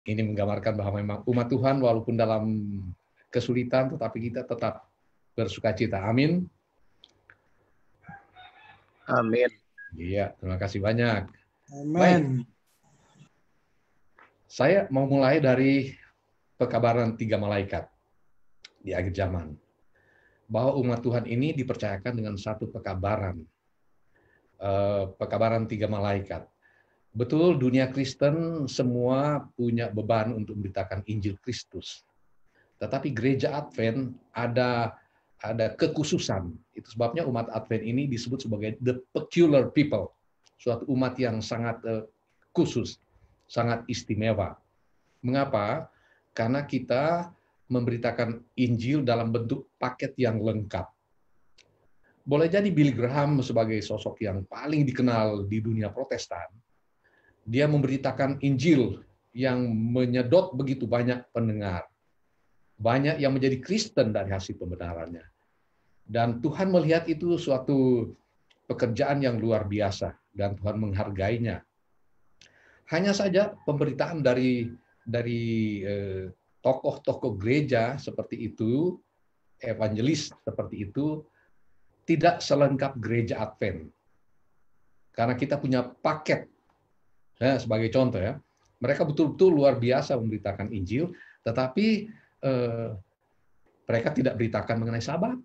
Ini menggambarkan bahwa memang umat Tuhan walaupun dalam kesulitan, tetapi kita tetap bersukacita. Amin. Amin. Iya, terima kasih banyak. Baik, Amin. saya mau mulai dari pekabaran 3 malaikat di akhir zaman. Bahwa umat Tuhan ini dipercayakan dengan satu pekabaran. Pekabaran 3 malaikat. Betul, dunia Kristen semua punya beban untuk memberitakan Injil Kristus. Tetapi gereja Advent ada kekhususan. Itu sebabnya umat Advent ini disebut sebagai the peculiar people. Suatu umat yang sangat khusus, sangat istimewa. Mengapa? Karena kita memberitakan Injil dalam bentuk paket yang lengkap. Boleh jadi Billy Graham sebagai sosok yang paling dikenal di dunia Protestan, dia memberitakan Injil yang menyedot begitu banyak pendengar. Banyak yang menjadi Kristen dari hasil pembenarannya. Dan Tuhan melihat itu suatu pekerjaan yang luar biasa dan Tuhan menghargainya. Hanya saja pemberitaan dari tokoh-tokoh gereja seperti itu, evangelis seperti itu, tidak selengkap gereja Advent. Karena kita punya paket. Sebagai contoh ya, mereka betul-betul luar biasa memberitakan Injil, tetapi mereka tidak beritakan mengenai Sabat,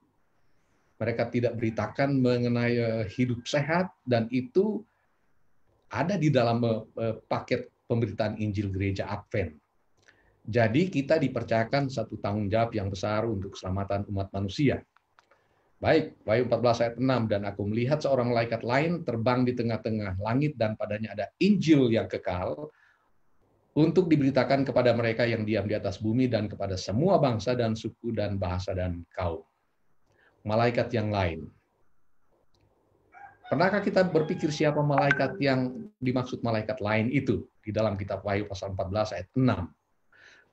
mereka tidak beritakan mengenai hidup sehat, dan itu ada di dalam paket pemberitaan Injil gereja Advent. Jadi kita dipercayakan satu tanggung jawab yang besar untuk keselamatan umat manusia. Baik, Wahyu 14 ayat 6, dan aku melihat seorang malaikat lain terbang di tengah-tengah langit dan padanya ada Injil yang kekal untuk diberitakan kepada mereka yang diam di atas bumi dan kepada semua bangsa dan suku dan bahasa dan kaum. Malaikat yang lain. Pernahkah kita berpikir siapa malaikat yang dimaksud malaikat lain itu di dalam kitab Wahyu pasal 14 ayat 6?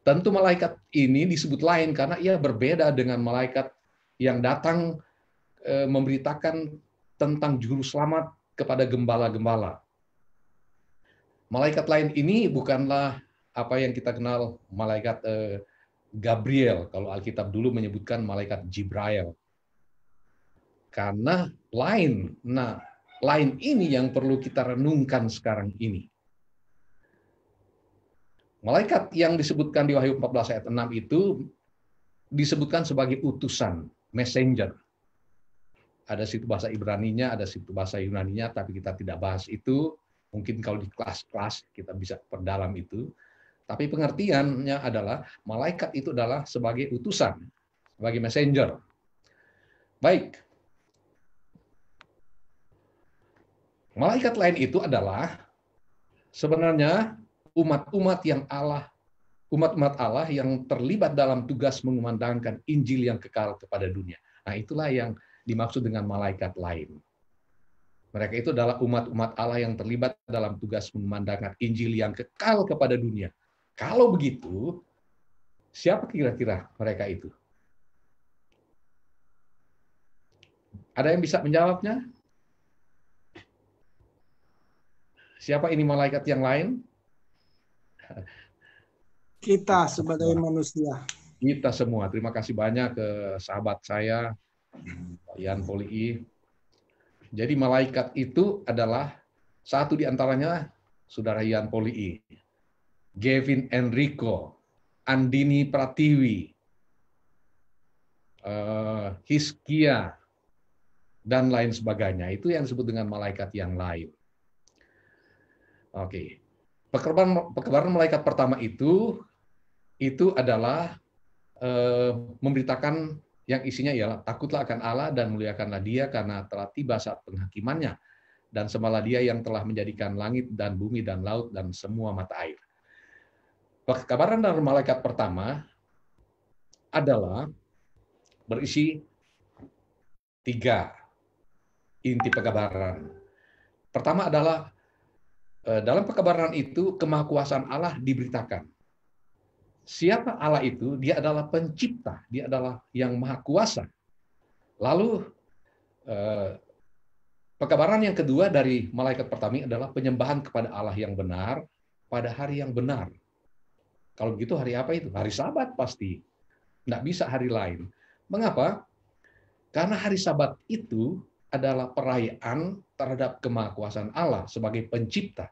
Tentu malaikat ini disebut lain karena ia berbeda dengan malaikat yang datang memberitakan tentang juru selamat kepada gembala-gembala. Malaikat lain ini bukanlah apa yang kita kenal malaikat Gabriel, kalau Alkitab dulu menyebutkan malaikat Jibrail. Karena lain. Nah, lain ini yang perlu kita renungkan sekarang ini. Malaikat yang disebutkan di Wahyu 14 ayat 6 itu disebutkan sebagai utusan, messenger. Ada situ bahasa Ibraninya, ada situ bahasa Yunaninya, tapi kita tidak bahas itu. Mungkin kalau di kelas-kelas kita bisa perdalam itu. Tapi pengertiannya adalah malaikat itu adalah sebagai utusan, sebagai messenger. Baik. Malaikat lain itu adalah sebenarnya umat-umat Allah yang terlibat dalam tugas mengumandangkan Injil yang kekal kepada dunia. Nah, itulah yang dimaksud dengan malaikat lain. Mereka itu adalah umat-umat Allah yang terlibat dalam tugas mengumandangkan Injil yang kekal kepada dunia. Kalau begitu, siapa kira-kira mereka itu? Ada yang bisa menjawabnya? Siapa ini malaikat yang lain? Kita sebagai manusia. Kita semua. Terima kasih banyak ke sahabat saya, Ian Poli. Jadi malaikat itu adalah satu di antaranya Saudara Ian Poli, Gavin Enrico, Andini Pratiwi, Hiskia, dan lain sebagainya. Itu yang disebut dengan malaikat yang lain. Oke. Pekerjaan malaikat pertama itu adalah memberitakan yang isinya ialah takutlah akan Allah dan muliakanlah Dia karena telah tiba saat penghakimannya, dan sembahlah Dia yang telah menjadikan langit dan bumi dan laut dan semua mata air. Kabaran dari malaikat pertama adalah berisi 3 inti pekabaran. Pertama adalah dalam pekabaran itu kemahakuasaan Allah diberitakan. Siapa Allah itu? Dia adalah pencipta, dia adalah yang maha kuasa. Lalu pekabaran yang kedua dari malaikat pertama adalah penyembahan kepada Allah yang benar pada hari yang benar. Kalau begitu hari apa itu? Hari Sabat pasti. Nggak bisa hari lain. Mengapa? Karena hari Sabat itu adalah perayaan terhadap kemahakuasaan Allah sebagai pencipta.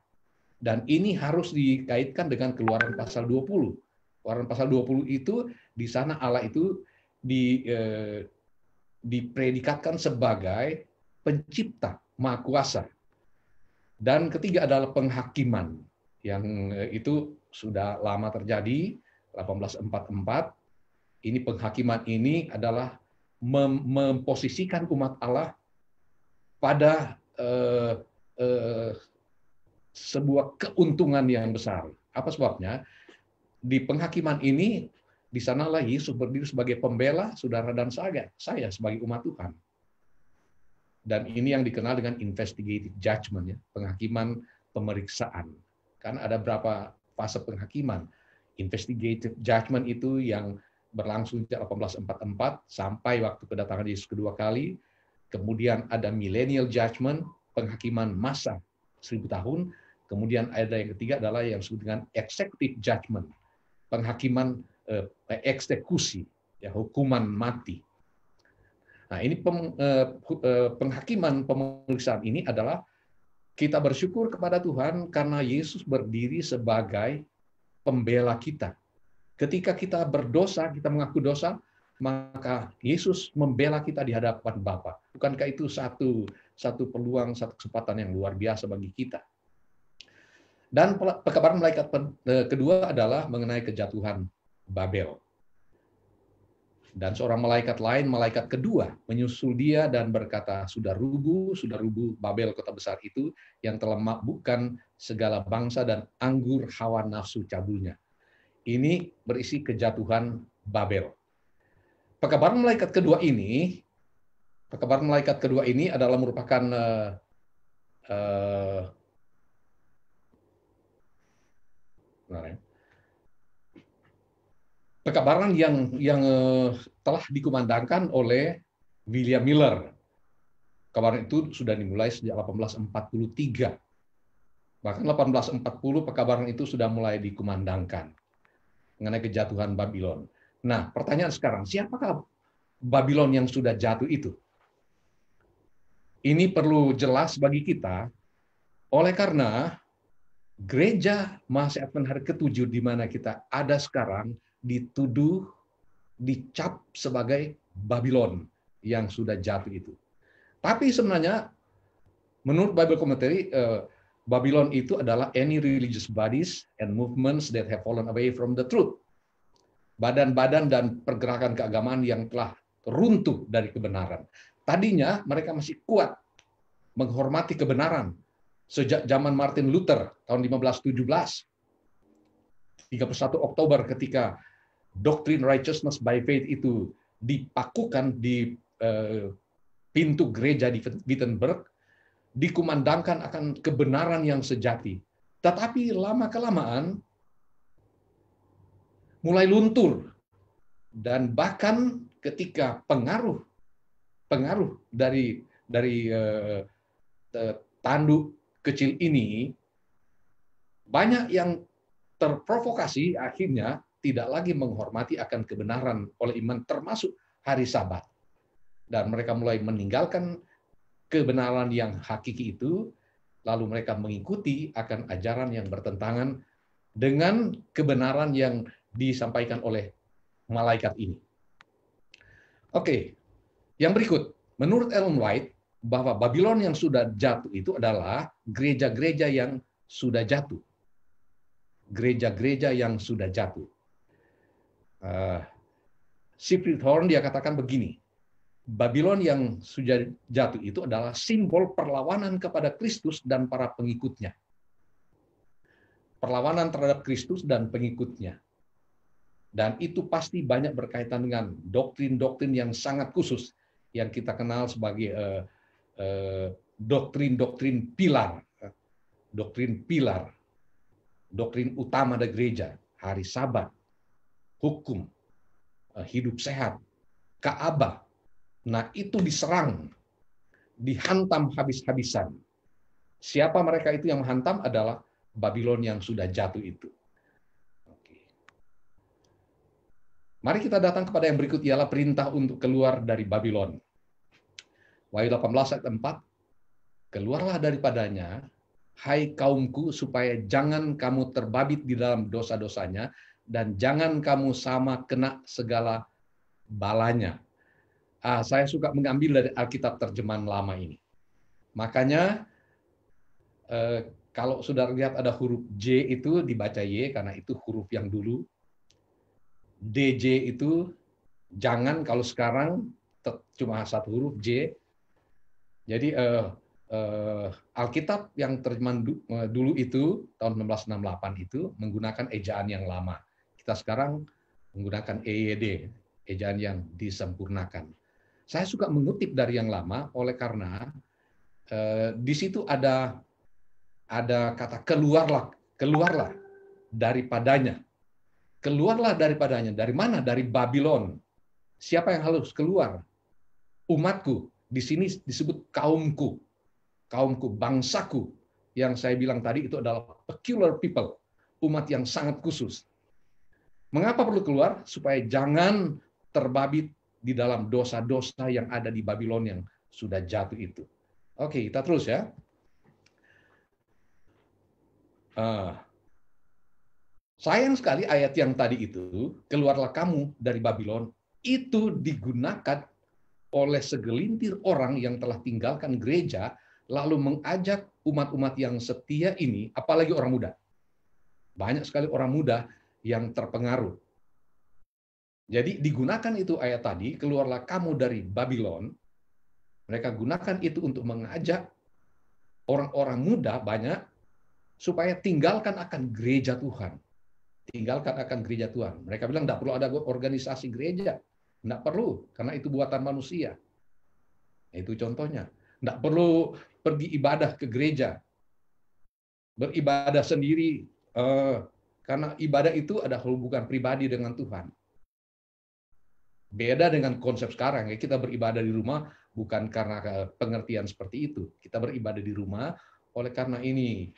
Dan ini harus dikaitkan dengan Keluaran pasal 20. Keluaran pasal 20 itu, di sana Allah itu dipredikatkan sebagai pencipta, maha kuasa. Dan ketiga adalah penghakiman, yang itu sudah lama terjadi, 1844. Ini penghakiman ini adalah memposisikan umat Allah pada sebuah keuntungan yang besar. Apa sebabnya? Di penghakiman ini, di sanalah Yesus berdiri sebagai pembela saudara dan saya sebagai umat Tuhan. Dan ini yang dikenal dengan investigative judgment, ya, penghakiman pemeriksaan. Karena ada berapa fase penghakiman. Investigative judgment itu yang berlangsung sejak 1844 sampai waktu kedatangan Yesus kedua kali. Kemudian ada millennial judgment, penghakiman masa 1000 tahun. Kemudian ada yang ketiga adalah yang disebut dengan executive judgment, penghakiman eksekusi, ya, hukuman mati. Nah, ini penghakiman pemeriksaan ini adalah kita bersyukur kepada Tuhan karena Yesus berdiri sebagai pembela kita. Ketika kita berdosa, kita mengaku dosa, maka Yesus membela kita di hadapan Bapa. Bukankah itu satu peluang, satu kesempatan yang luar biasa bagi kita? Dan pekabaran malaikat kedua adalah mengenai kejatuhan Babel. Dan seorang malaikat lain, malaikat kedua, menyusul dia dan berkata, sudah rubuh Babel, kota besar itu, yang telah memabukkan segala bangsa dan anggur hawa nafsu cabulnya. Ini berisi kejatuhan Babel. Pekabaran malaikat kedua ini adalah merupakan pekabaran yang telah dikumandangkan oleh William Miller. Pekabaran itu sudah dimulai sejak 1843. Bahkan 1840 pekabaran itu sudah mulai dikumandangkan mengenai kejatuhan Babylon. Nah, pertanyaan sekarang, siapakah Babylon yang sudah jatuh itu? Ini perlu jelas bagi kita, oleh karena gereja Mahasiswa Advent hari ke-7 di mana kita ada sekarang dituduh, dicap sebagai Babylon yang sudah jatuh itu. Tapi sebenarnya menurut Bible Commentary, Babylon itu adalah any religious bodies and movements that have fallen away from the truth. Badan-badan dan pergerakan keagamaan yang telah runtuh dari kebenaran. Tadinya mereka masih kuat menghormati kebenaran sejak zaman Martin Luther tahun 1517. 31 Oktober ketika doktrin righteousness by faith itu dipakukan di pintu gereja di Wittenberg, dikumandangkan akan kebenaran yang sejati. Tetapi lama-kelamaan mulai luntur, dan bahkan ketika pengaruh dari tanduk kecil ini, banyak yang terprovokasi akhirnya tidak lagi menghormati akan kebenaran oleh iman, termasuk hari Sabat. Dan mereka mulai meninggalkan kebenaran yang hakiki itu, lalu mereka mengikuti akan ajaran yang bertentangan dengan kebenaran yang disampaikan oleh malaikat ini. Oke, yang berikut, menurut Ellen White, bahwa Babylon yang sudah jatuh itu adalah gereja-gereja yang sudah jatuh. Gereja-gereja yang sudah jatuh. Siegfried Horn dia katakan begini, Babylon yang sudah jatuh itu adalah simbol perlawanan kepada Kristus dan para pengikutnya. Perlawanan terhadap Kristus dan pengikutnya. Dan itu pasti banyak berkaitan dengan doktrin-doktrin yang sangat khusus yang kita kenal sebagai doktrin-doktrin pilar. Doktrin utama dari gereja, hari Sabat, hukum, hidup sehat, Ka'bah. Nah, itu diserang, dihantam habis-habisan. Siapa mereka itu yang menghantam? Adalah Babylon yang sudah jatuh itu. Mari kita datang kepada yang berikut, ialah perintah untuk keluar dari Babylon. Wahyu 18 ayat 4, keluarlah daripadanya, hai kaumku, supaya jangan kamu terbabit di dalam dosa-dosanya, dan jangan kamu sama kena segala balanya. Saya suka mengambil dari Alkitab terjemahan lama ini. Makanya, kalau saudara lihat ada huruf J itu dibaca Y, karena itu huruf yang dulu. DJ itu jangan, kalau sekarang cuma satu huruf J. Jadi Alkitab yang terjemahan dulu itu tahun 1668 itu menggunakan ejaan yang lama. Kita sekarang menggunakan EYD, ejaan yang disempurnakan. Saya suka mengutip dari yang lama oleh karena di situ ada kata keluarlah daripadanya. Keluarlah daripadanya. Dari mana? Dari Babylon. Siapa yang harus keluar? Umatku. Di sini disebut kaumku. Kaumku, bangsaku. Yang saya bilang tadi itu adalah peculiar people. Umat yang sangat khusus. Mengapa perlu keluar? Supaya jangan terbabit di dalam dosa-dosa yang ada di Babylon yang sudah jatuh itu. Oke, kita terus ya. Sayang sekali ayat yang tadi itu, keluarlah kamu dari Babylon, itu digunakan oleh segelintir orang yang telah tinggalkan gereja, lalu mengajak umat-umat yang setia ini, apalagi orang muda. Banyak sekali orang muda yang terpengaruh. Jadi digunakan itu ayat tadi, keluarlah kamu dari Babylon, mereka gunakan itu untuk mengajak orang-orang muda banyak, supaya tinggalkan akan gereja Tuhan. Tinggalkan akan gereja Tuhan. Mereka bilang tidak perlu ada organisasi gereja. Tidak perlu, karena itu buatan manusia. Itu contohnya. Tidak perlu pergi ibadah ke gereja. Beribadah sendiri. Karena ibadah itu ada hubungan pribadi dengan Tuhan. Beda dengan konsep sekarang. Ya, kita beribadah di rumah bukan karena pengertian seperti itu. Kita beribadah di rumah oleh karena ini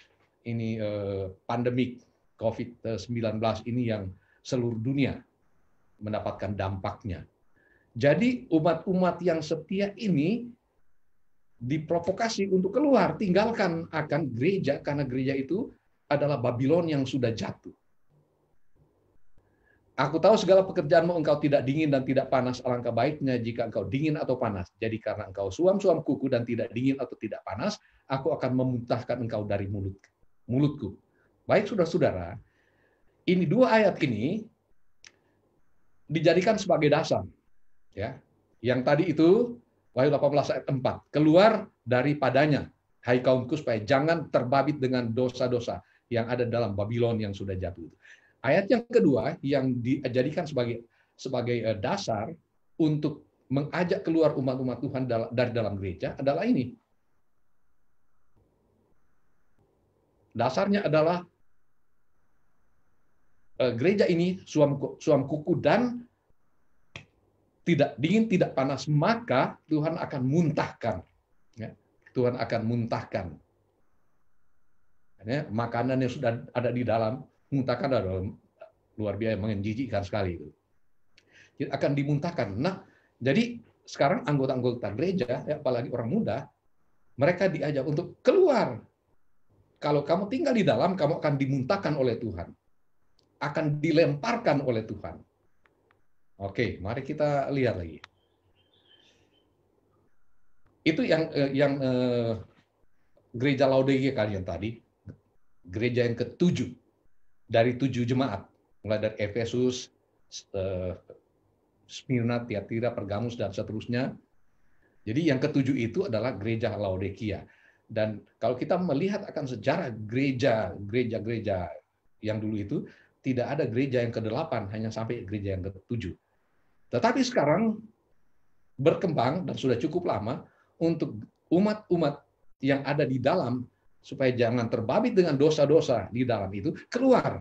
pandemik COVID-19 ini yang seluruh dunia mendapatkan dampaknya. Jadi umat-umat yang setia ini diprovokasi untuk keluar, tinggalkan akan gereja, karena gereja itu adalah Babylon yang sudah jatuh. Aku tahu segala pekerjaanmu, engkau tidak dingin dan tidak panas, alangkah baiknya jika engkau dingin atau panas. Jadi karena engkau suam-suam kuku dan tidak dingin atau tidak panas, aku akan memuntahkan engkau dari mulutku. Baik, saudara-saudara, ini dua ayat ini dijadikan sebagai dasar. Ya, yang tadi itu Wahyu 18 ayat 4, keluar daripadanya, hai kaumku, supaya jangan terbabit dengan dosa-dosa yang ada dalam Babylon yang sudah jatuh. Ayat yang kedua yang dijadikan sebagai dasar untuk mengajak keluar umat-umat Tuhan dari dalam gereja adalah ini. Dasarnya adalah gereja ini suam kuku dan tidak dingin, tidak panas, maka Tuhan akan muntahkan. Ya, Tuhan akan muntahkan. Ya, makanan yang sudah ada di dalam, muntahkan adalah luar biasa, menjijikkan sekali. Jadi akan dimuntahkan. Nah, jadi sekarang anggota-anggota gereja, ya, apalagi orang muda, mereka diajak untuk keluar. Kalau kamu tinggal di dalam, kamu akan dimuntahkan oleh Tuhan. Akan dilemparkan oleh Tuhan. Oke, mari kita lihat lagi. Itu yang gereja Laodikia kalian tadi, gereja yang ke-7 dari 7 jemaat, mulai dari Efesus, Smyrna, Tiatira, Pergamus, dan seterusnya. Jadi yang ke-7 itu adalah gereja Laodikia. Dan kalau kita melihat akan sejarah gereja yang dulu itu, tidak ada gereja yang ke-8, hanya sampai gereja yang ke-7. Tetapi sekarang berkembang dan sudah cukup lama untuk umat-umat yang ada di dalam, supaya jangan terbabit dengan dosa-dosa di dalam itu, keluar.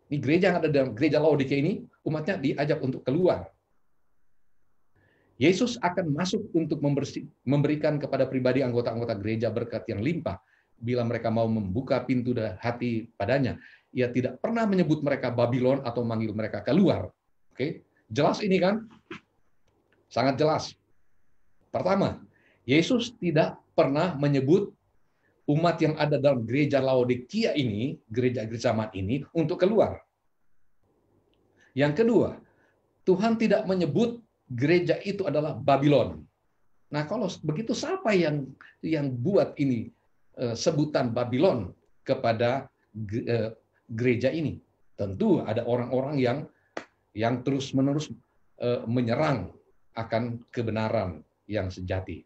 Ini gereja yang ada dalam gereja Laodikia ini, umatnya diajak untuk keluar. Yesus akan masuk untuk memberikan kepada pribadi anggota-anggota gereja berkat yang limpah bila mereka mau membuka pintu hati padanya. ia tidak pernah menyebut mereka Babylon atau manggil mereka keluar. Oke, jelas ini kan? Sangat jelas. Pertama, Yesus tidak pernah menyebut umat yang ada dalam gereja Laodikia ini, gereja zaman ini, untuk keluar. Yang kedua, Tuhan tidak menyebut gereja itu adalah Babylon. Nah, kalau begitu siapa yang buat ini sebutan Babylon kepada gereja ini? Tentu ada orang-orang yang terus-menerus menyerang akan kebenaran yang sejati.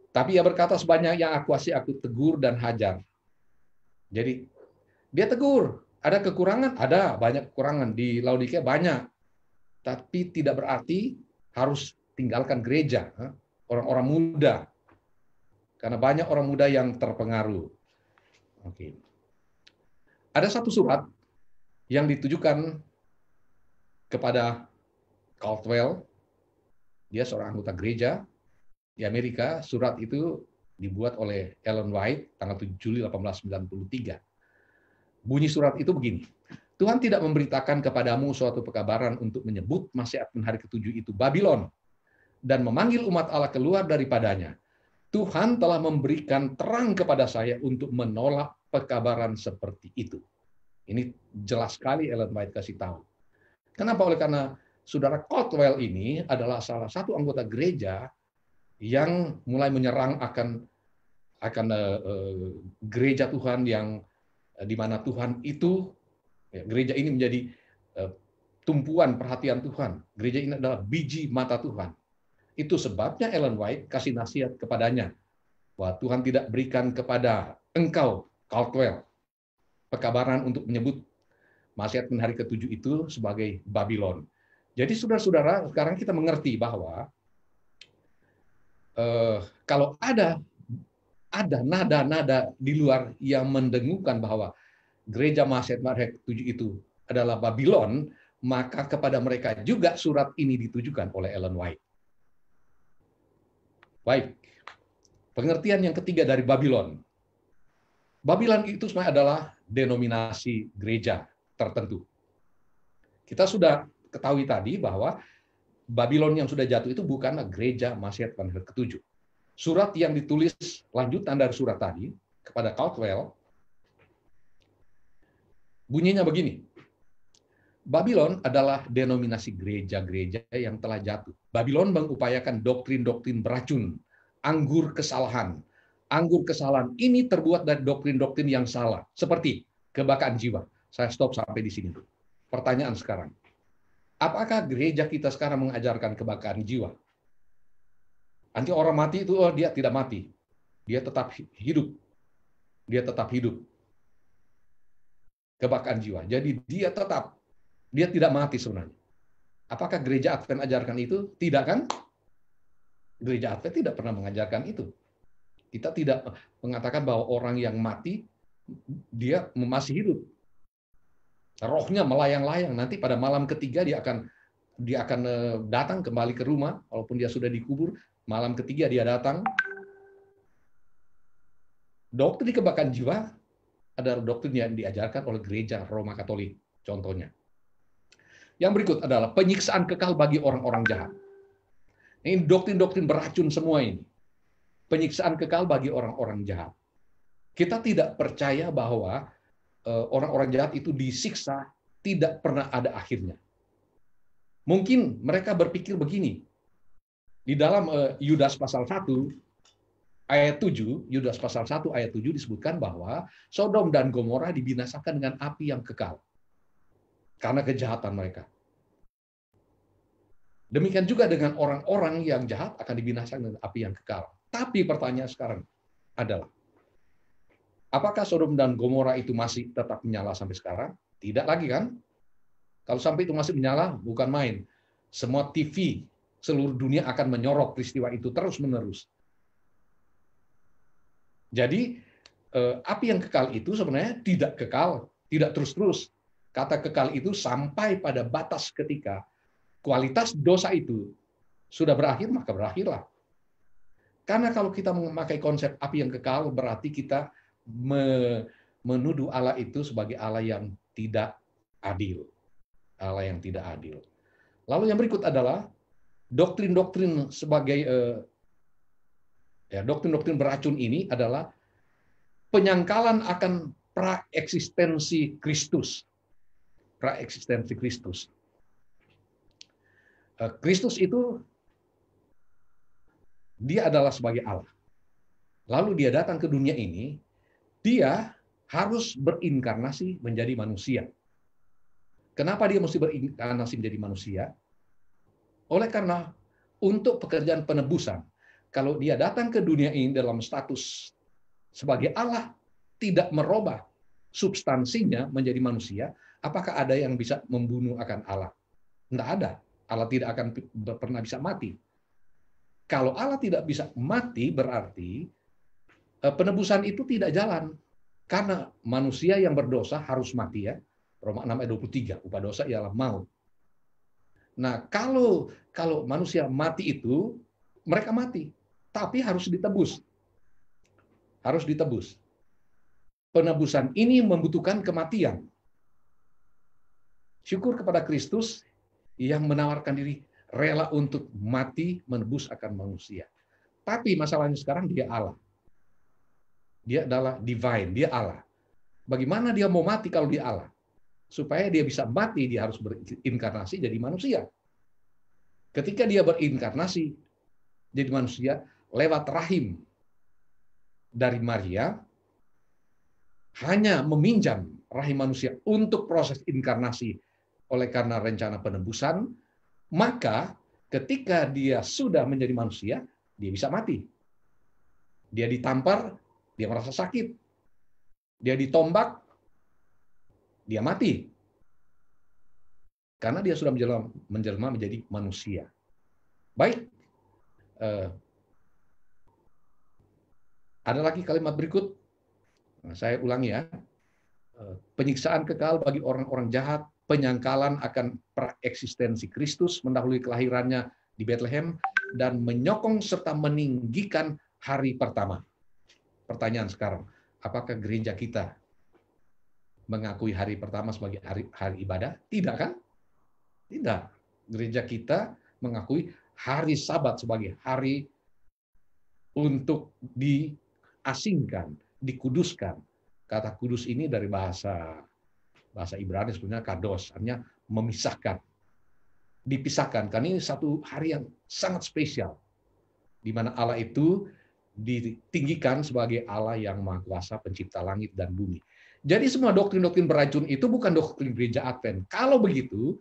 Tapi ia berkata, sebanyak yang aku kasih, aku tegur dan hajar. Jadi dia tegur. Ada kekurangan? Ada, banyak kekurangan. Di Laodikia banyak. Tapi tidak berarti harus tinggalkan gereja. Orang-orang muda. Karena banyak orang muda yang terpengaruh. Oke. Ada satu surat yang ditujukan kepada Caldwell. Dia seorang anggota gereja di Amerika. Surat itu dibuat oleh Ellen White tanggal 7 Juli 1893. Bunyi surat itu begini. Tuhan tidak memberitakan kepadamu suatu pekabaran untuk menyebut Masih Advent hari ke-7 itu Babylon dan memanggil umat Allah keluar daripadanya. Tuhan telah memberikan terang kepada saya untuk menolak pekabaran seperti itu. Ini jelas sekali Ellen White kasih tahu. Kenapa? Oleh karena Saudara Caldwell ini adalah salah satu anggota gereja yang mulai menyerang akan gereja Tuhan yang di mana Tuhan itu, gereja ini menjadi tumpuan perhatian Tuhan. Gereja ini adalah biji mata Tuhan. Itu sebabnya Ellen White kasih nasihat kepadanya bahwa Tuhan tidak berikan kepada engkau, Caldwell, pekabaran untuk menyebut Masih Advent hari ke-7 itu sebagai Babylon. Jadi saudara-saudara, sekarang kita mengerti bahwa kalau ada nada-nada di luar yang mendengukan bahwa gereja Masih Advent hari ke-7 itu adalah Babylon, maka kepada mereka juga surat ini ditujukan oleh Ellen White. Baik, pengertian yang ketiga dari Babylon. Babylon itu sebenarnya adalah denominasi gereja tertentu. Kita sudah ketahui tadi bahwa Babylon yang sudah jatuh itu bukanlah gereja Masih Advent hari ke-7. Surat yang ditulis lanjutan dari surat tadi kepada Caldwell bunyinya begini. Babylon adalah denominasi gereja-gereja yang telah jatuh. Babylon mengupayakan doktrin-doktrin beracun, anggur kesalahan. Anggur kesalahan ini terbuat dari doktrin-doktrin yang salah, seperti kebakaran jiwa. Saya stop sampai di sini. Pertanyaan sekarang. Apakah gereja kita sekarang mengajarkan kebakaran jiwa? Nanti orang mati itu, dia tidak mati. Dia tetap hidup. Dia tetap hidup. Kebakaran jiwa. Jadi dia tidak mati sebenarnya. Apakah gereja Advent ajarkan itu? Tidak kan? Gereja Advent tidak pernah mengajarkan itu. Kita tidak mengatakan bahwa orang yang mati, dia masih hidup. Rohnya melayang-layang. Nanti pada malam ketiga dia akan datang kembali ke rumah, walaupun dia sudah dikubur. Malam ketiga dia datang. Doktrin kebakaran jiwa adalah doktrin yang diajarkan oleh gereja Roma Katolik, contohnya. Yang berikut adalah penyiksaan kekal bagi orang-orang jahat. Ini doktrin-doktrin beracun semua ini. Penyiksaan kekal bagi orang-orang jahat. Kita tidak percaya bahwa orang-orang jahat itu disiksa tidak pernah ada akhirnya. Mungkin mereka berpikir begini. Di dalam Yudas pasal 1 ayat 7, Yudas pasal 1 ayat 7 disebutkan bahwa Sodom dan Gomora dibinasakan dengan api yang kekal karena kejahatan mereka. Demikian juga dengan orang-orang yang jahat akan dibinasakan dengan api yang kekal. Tapi pertanyaan sekarang adalah, apakah Sodom dan Gomora itu masih tetap menyala sampai sekarang? Tidak lagi kan? Kalau sampai itu masih menyala, bukan main. Semua TV seluruh dunia akan menyorot peristiwa itu terus-menerus. Jadi, api yang kekal itu sebenarnya tidak kekal, tidak terus-terus. Kata kekal itu sampai pada batas ketika kualitas dosa itu sudah berakhir, maka berakhirlah. Karena kalau kita memakai konsep api yang kekal, berarti kita menuduh Allah itu sebagai Allah yang tidak adil. Allah yang tidak adil. Lalu yang berikut adalah doktrin-doktrin sebagai doktrin-doktrin beracun ini adalah penyangkalan akan praeksistensi Kristus. Praeksistensi Kristus. Kristus itu dia adalah sebagai Allah. Lalu dia datang ke dunia ini, dia harus berinkarnasi menjadi manusia. Kenapa dia mesti berinkarnasi menjadi manusia? Oleh karena untuk pekerjaan penebusan, kalau dia datang ke dunia ini dalam status sebagai Allah, tidak merubah substansinya menjadi manusia, apakah ada yang bisa membunuh akan Allah? Tidak ada. Allah tidak akan pernah bisa mati. Kalau Allah tidak bisa mati, berarti penebusan itu tidak jalan. Karena manusia yang berdosa harus mati, ya. Roma 6 ayat 23, upah dosa ialah maut. Nah, kalau manusia mati itu, mereka mati. Tapi harus ditebus. Harus ditebus. Penebusan ini membutuhkan kematian. Syukur kepada Kristus yang menawarkan diri rela untuk mati menebus akan manusia. Tapi masalahnya sekarang dia Allah. Dia adalah divine, dia Allah. Bagaimana dia mau mati kalau dia Allah? Supaya dia bisa mati, dia harus berinkarnasi jadi manusia. Ketika dia berinkarnasi jadi manusia lewat rahim dari Maria, hanya meminjam rahim manusia untuk proses inkarnasi oleh karena rencana penebusan, maka ketika dia sudah menjadi manusia, dia bisa mati. Dia ditampar, dia merasa sakit. Dia ditombak, dia mati. Karena dia sudah menjelma menjadi manusia. Baik. Ada lagi kalimat berikut. Nah, saya ulangi ya. Penyiksaan kekal bagi orang-orang jahat, penyangkalan akan praeksistensi Kristus mendahului kelahirannya di Bethlehem, dan menyokong serta meninggikan hari pertama. Pertanyaan sekarang, apakah gereja kita mengakui hari pertama sebagai hari ibadah? Tidak kan? Tidak. Gereja kita mengakui hari Sabat sebagai hari untuk diasingkan, dikuduskan. Kata kudus ini dari bahasa Ibrani sebenarnya kados, artinya memisahkan, dipisahkan. Karena ini satu hari yang sangat spesial, di mana Allah itu ditinggikan sebagai Allah yang Maha Kuasa, pencipta langit dan bumi. Jadi semua doktrin-doktrin beracun itu bukan doktrin gereja Advent. Kalau begitu,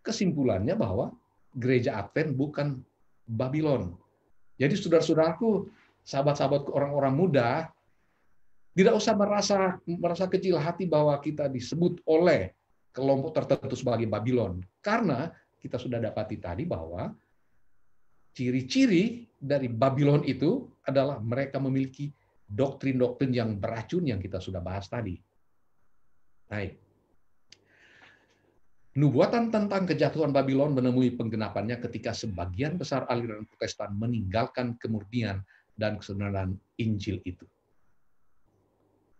kesimpulannya bahwa gereja Advent bukan Babylon. Jadi saudara-saudaraku, sahabat-sahabatku, orang-orang muda, tidak usah merasa kecil hati bahwa kita disebut oleh kelompok tertentu sebagai Babylon. Karena kita sudah dapati tadi bahwa ciri-ciri dari Babylon itu adalah mereka memiliki doktrin-doktrin yang beracun yang kita sudah bahas tadi. Baik. Nubuatan tentang kejatuhan Babylon menemui penggenapannya ketika sebagian besar aliran Protestan meninggalkan kemurnian dan kebenaran Injil itu.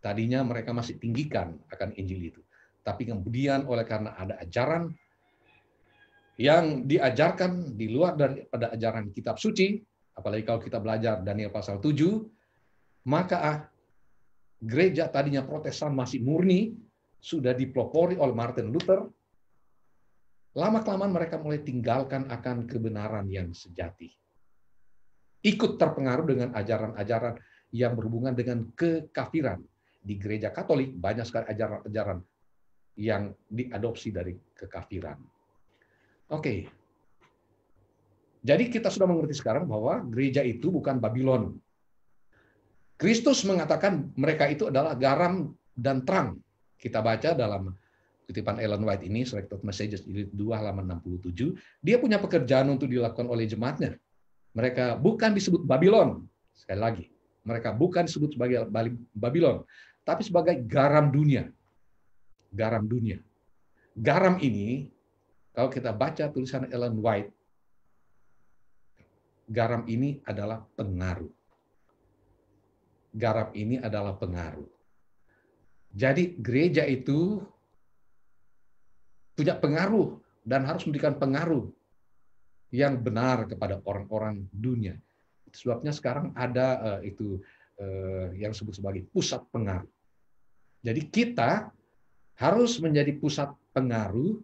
Tadinya mereka masih tinggikan akan Injil itu. Tapi kemudian oleh karena ada ajaran yang diajarkan di luar daripada ajaran kitab suci, apalagi kalau kita belajar Daniel pasal 7, maka gereja tadinya Protestan masih murni, sudah dipelopori oleh Martin Luther, lama-kelamaan mereka mulai tinggalkan akan kebenaran yang sejati. Ikut terpengaruh dengan ajaran-ajaran yang berhubungan dengan kekafiran. Di gereja Katolik banyak sekali ajaran-ajaran yang diadopsi dari kekafiran. Oke. Jadi kita sudah mengerti sekarang bahwa gereja itu bukan Babylon. Kristus mengatakan mereka itu adalah garam dan terang. Kita baca dalam kutipan Ellen White ini, Selected Messages jilid 2 halaman 67, dia punya pekerjaan untuk dilakukan oleh jemaatnya. Mereka bukan disebut Babylon. Sekali lagi, mereka bukan disebut sebagai Babylon, tapi sebagai garam dunia. Garam dunia. Garam ini, kalau kita baca tulisan Ellen White, garam ini adalah pengaruh. Garam ini adalah pengaruh. Jadi gereja itu punya pengaruh dan harus memberikan pengaruh yang benar kepada orang-orang dunia. Sebabnya sekarang ada yang disebut sebagai pusat pengaruh. Jadi kita harus menjadi pusat pengaruh,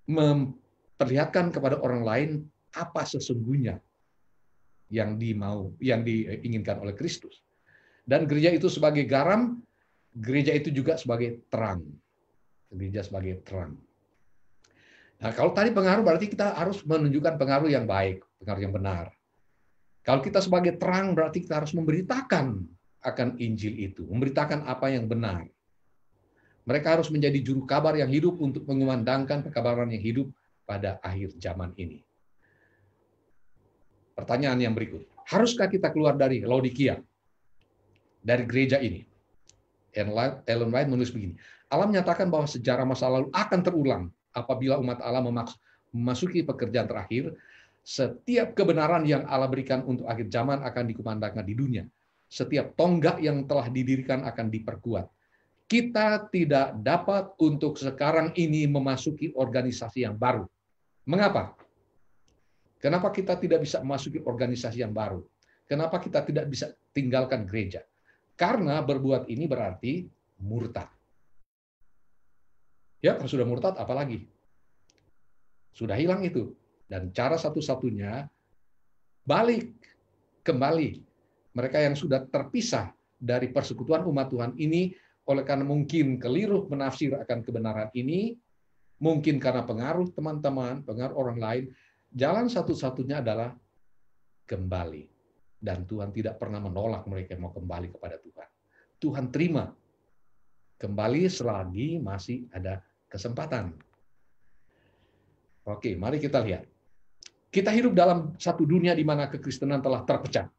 memperlihatkan kepada orang lain apa sesungguhnya yang diinginkan oleh Kristus. Dan gereja itu sebagai garam, gereja itu juga sebagai terang. Gereja sebagai terang. Nah, kalau tadi pengaruh berarti kita harus menunjukkan pengaruh yang baik, pengaruh yang benar. Kalau kita sebagai terang berarti kita harus memberitakan akan Injil itu, memberitakan apa yang benar. Mereka harus menjadi juru kabar yang hidup untuk mengumandangkan pekabaran yang hidup pada akhir zaman ini. Pertanyaan yang berikut, haruskah kita keluar dari Laodikia, dari gereja ini? Ellen White menulis begini, Allah menyatakan bahwa sejarah masa lalu akan terulang apabila umat Allah memasuki pekerjaan terakhir. Setiap kebenaran yang Allah berikan untuk akhir zaman akan dikumandangkan di dunia. Setiap tonggak yang telah didirikan akan diperkuat. Kita tidak dapat untuk sekarang ini memasuki organisasi yang baru. Mengapa? Kenapa kita tidak bisa memasuki organisasi yang baru? Kenapa kita tidak bisa tinggalkan gereja? Karena berbuat ini berarti murtad. Ya, kalau sudah murtad apalagi? Sudah hilang itu. Dan cara satu-satunya balik kembali. Mereka yang sudah terpisah dari persekutuan umat Tuhan ini oleh karena mungkin keliru menafsir akan kebenaran ini, mungkin karena pengaruh teman-teman, pengaruh orang lain, jalan satu-satunya adalah kembali. Dan Tuhan tidak pernah menolak mereka yang mau kembali kepada Tuhan. Tuhan terima kembali selagi masih ada kesempatan. Oke, mari kita lihat. Kita hidup dalam satu dunia di mana kekristenan telah terpecah.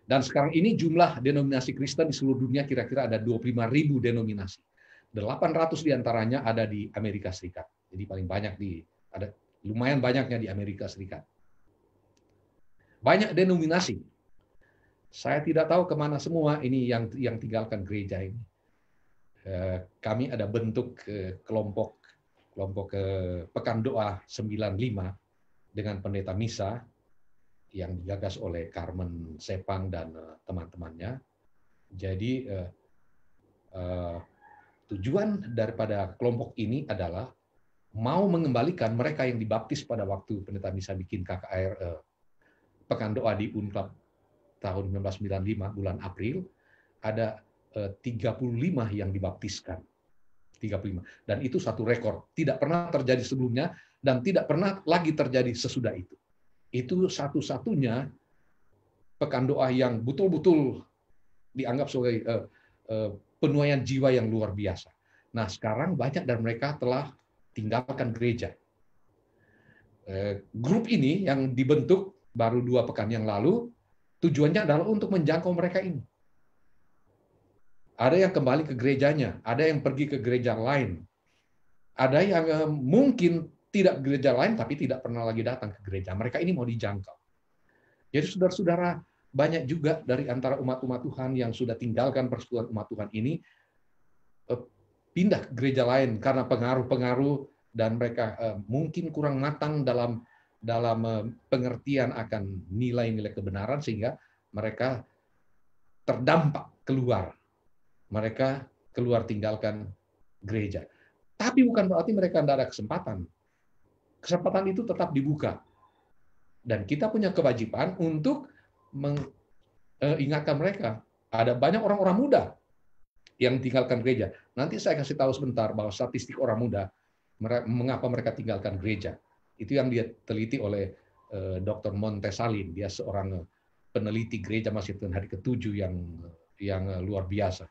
Dan sekarang ini jumlah denominasi Kristen di seluruh dunia kira-kira ada 25.000 denominasi. 800 diantaranya ada di Amerika Serikat. Jadi paling banyak lumayan banyaknya di Amerika Serikat. Banyak denominasi. Saya tidak tahu kemana semua ini yang tinggalkan gereja ini. Kami ada bentuk kelompok Pekan Doa 95 dengan pendeta misa yang digagas oleh Carmen Sepang dan teman-temannya. Jadi tujuan daripada kelompok ini adalah mau mengembalikan mereka yang dibaptis pada waktu pendeta misa bikin KKR Pekan Doa di Unclub tahun 1995 bulan April, ada 35 yang dibaptiskan. 35. Dan itu satu rekor. Tidak pernah terjadi sebelumnya dan tidak pernah lagi terjadi sesudah itu. Itu satu-satunya pekan doa yang betul-betul dianggap sebagai penuaian jiwa yang luar biasa. Nah, sekarang banyak dari mereka telah tinggalkan gereja. Grup ini yang dibentuk baru 2 pekan yang lalu, tujuannya adalah untuk menjangkau mereka ini. Ada yang kembali ke gerejanya, ada yang pergi ke gereja lain. Ada yang mungkin tidak gereja lain, tapi tidak pernah lagi datang ke gereja. Mereka ini mau dijangkau. Jadi saudara-saudara, banyak juga dari antara umat-umat Tuhan yang sudah tinggalkan persekutuan umat Tuhan ini, pindah ke gereja lain karena pengaruh-pengaruh, dan mereka mungkin kurang matang dalam pengertian akan nilai-nilai kebenaran, sehingga mereka terdampak keluar. Mereka keluar tinggalkan gereja. Tapi bukan berarti mereka tidak ada kesempatan. Kesempatan itu tetap dibuka. Dan kita punya kewajiban untuk mengingatkan mereka. Ada banyak orang-orang muda yang tinggalkan gereja. Nanti saya kasih tahu sebentar bahwa statistik orang muda, mengapa mereka tinggalkan gereja. Itu yang dia teliti oleh Dr. Montesalin. Dia seorang peneliti gereja Masjid Tuhan Hari ke-7 yang luar biasa.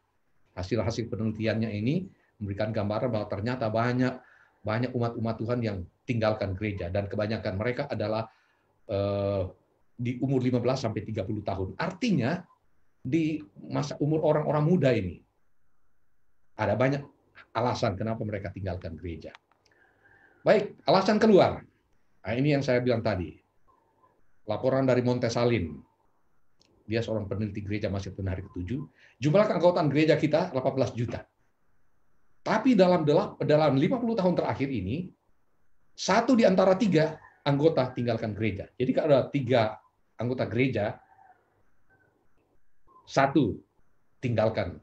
Hasil-hasil penelitiannya ini memberikan gambaran bahwa ternyata banyak umat-umat Tuhan yang tinggalkan gereja, dan kebanyakan mereka adalah di umur 15 sampai 30 tahun. Artinya di masa umur orang-orang muda ini ada banyak alasan kenapa mereka tinggalkan gereja. Baik, alasan keluar. Nah, ini yang saya bilang tadi. Laporan dari Montesalin. Dia seorang peneliti gereja Masjid Menara ke-7. Jumlah keanggotaan gereja kita 18 juta. Tapi dalam 50 tahun terakhir ini, 1 di antara 3 anggota tinggalkan gereja. Jadi kalau ada 3 anggota gereja, 1 tinggalkan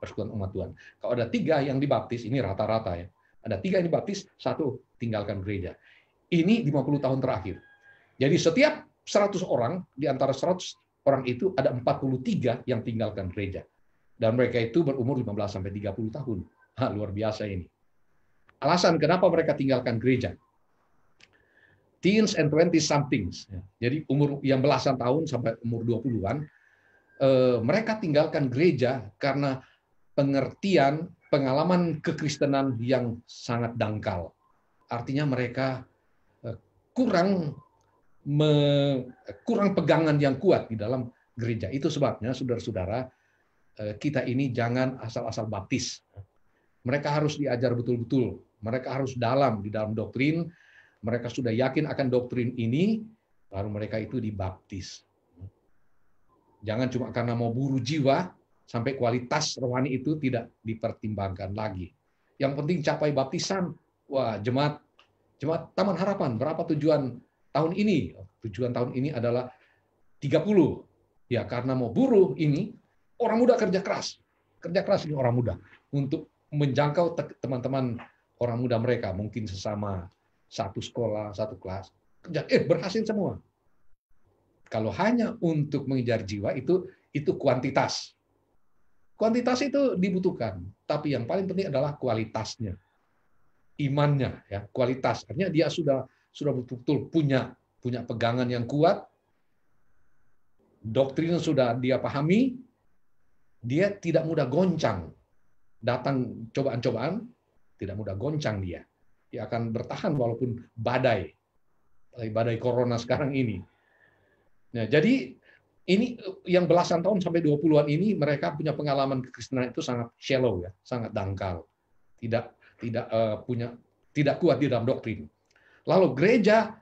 persekutuan umat Tuhan. Kalau ada 3 yang dibaptis, ini rata-rata ya. Ada 3 yang dibaptis, 1 tinggalkan gereja. Ini 50 tahun terakhir. Jadi setiap 100 orang, di antara 100 orang itu ada 43 yang tinggalkan gereja. Dan mereka itu berumur 15 sampai 30 tahun. Luar biasa ini. Alasan kenapa mereka tinggalkan gereja. Teens and 20-somethings. Jadi umur yang belasan tahun sampai umur 20-an, mereka tinggalkan gereja karena pengertian, pengalaman kekristenan yang sangat dangkal. Artinya mereka kurang pegangan yang kuat di dalam gereja. Itu sebabnya, saudara-saudara, kita ini jangan asal-asal baptis. Mereka harus diajar betul-betul. Mereka harus di dalam doktrin. Mereka sudah yakin akan doktrin ini, lalu mereka itu dibaptis. Jangan cuma karena mau buru jiwa, sampai kualitas rohani itu tidak dipertimbangkan lagi. Yang penting capai baptisan. Wah, jemaat Taman Harapan, berapa tujuan tahun ini? Tujuan tahun ini adalah 30. Ya, karena mau buru ini, orang muda kerja keras. Kerja keras ini orang muda. Untuk menjangkau teman-teman orang muda mereka. Mungkin sesama satu sekolah, satu kelas. Berhasil semua. Kalau hanya untuk mengejar jiwa, itu kuantitas. Kuantitas itu dibutuhkan. Tapi yang paling penting adalah kualitasnya. Imannya, ya, kualitas. Artinya dia sudah betul-betul punya pegangan yang kuat, doktrin sudah dia pahami, dia tidak mudah goncang. Datang cobaan-cobaan, tidak mudah goncang dia. Dia akan bertahan walaupun badai corona sekarang ini. Nah, jadi ini yang belasan tahun sampai 20-an ini mereka punya pengalaman kekristenan itu sangat shallow ya, sangat dangkal. Tidak kuat di dalam doktrin. Lalu gereja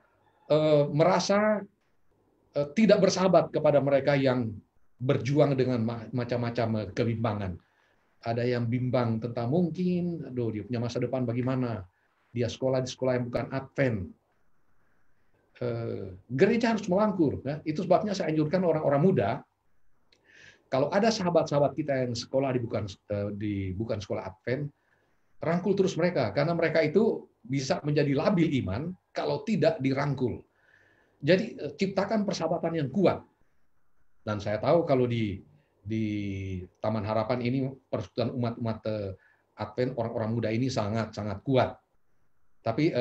merasa tidak bersahabat kepada mereka yang berjuang dengan macam-macam kebimbangan. Ada yang bimbang tentang mungkin, dia punya masa depan bagaimana. Dia sekolah di sekolah yang bukan Advent. Gereja harus melangkur. Ya. Itu sebabnya saya anjurkan orang-orang muda, kalau ada sahabat-sahabat kita yang sekolah di bukan sekolah Advent, rangkul terus mereka, karena mereka itu bisa menjadi labil iman kalau tidak dirangkul. Jadi ciptakan persahabatan yang kuat. Dan saya tahu kalau di Taman Harapan ini persekutuan umat-umat Advent, orang-orang muda ini sangat kuat. Tapi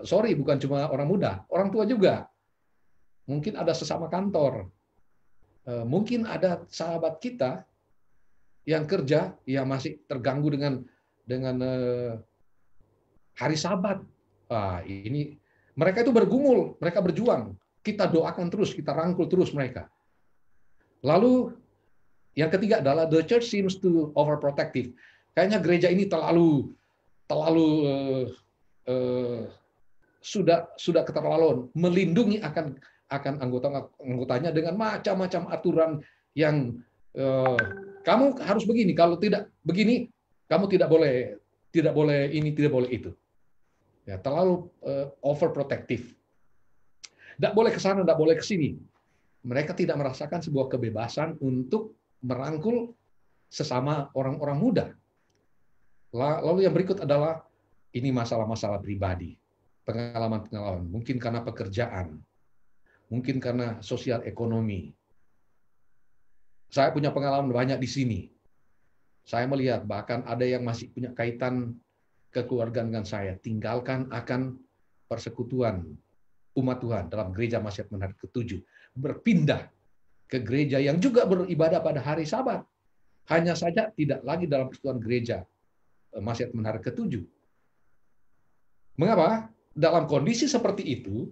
sorry, bukan cuma orang muda, orang tua juga. Mungkin ada sesama kantor. Mungkin ada sahabat kita yang kerja yang masih terganggu dengan hari Sabat. Ini mereka itu bergumul, mereka berjuang. Kita doakan terus, kita rangkul terus mereka. Lalu yang ketiga adalah the church seems to overprotective. Kayaknya gereja ini terlalu sudah keterlaluan melindungi akan anggotanya dengan macam-macam aturan yang kamu harus begini, kalau tidak begini kamu tidak boleh ini, tidak boleh itu. Ya, terlalu overprotective. Tidak boleh ke sana, tidak boleh ke sini. Mereka tidak merasakan sebuah kebebasan untuk merangkul sesama orang-orang muda. Lalu yang berikut adalah ini masalah-masalah pribadi, pengalaman-pengalaman, mungkin karena pekerjaan, mungkin karena sosial ekonomi. Saya punya pengalaman banyak di sini. Saya melihat bahkan ada yang masih punya kaitan kekeluargaan dengan saya, tinggalkan akan persekutuan umat Tuhan dalam gereja Masjid Menara ke-7, berpindah ke gereja yang juga beribadah pada hari Sabat. Hanya saja tidak lagi dalam persekutuan gereja Masjid Menara ke-7. Mengapa? Dalam kondisi seperti itu,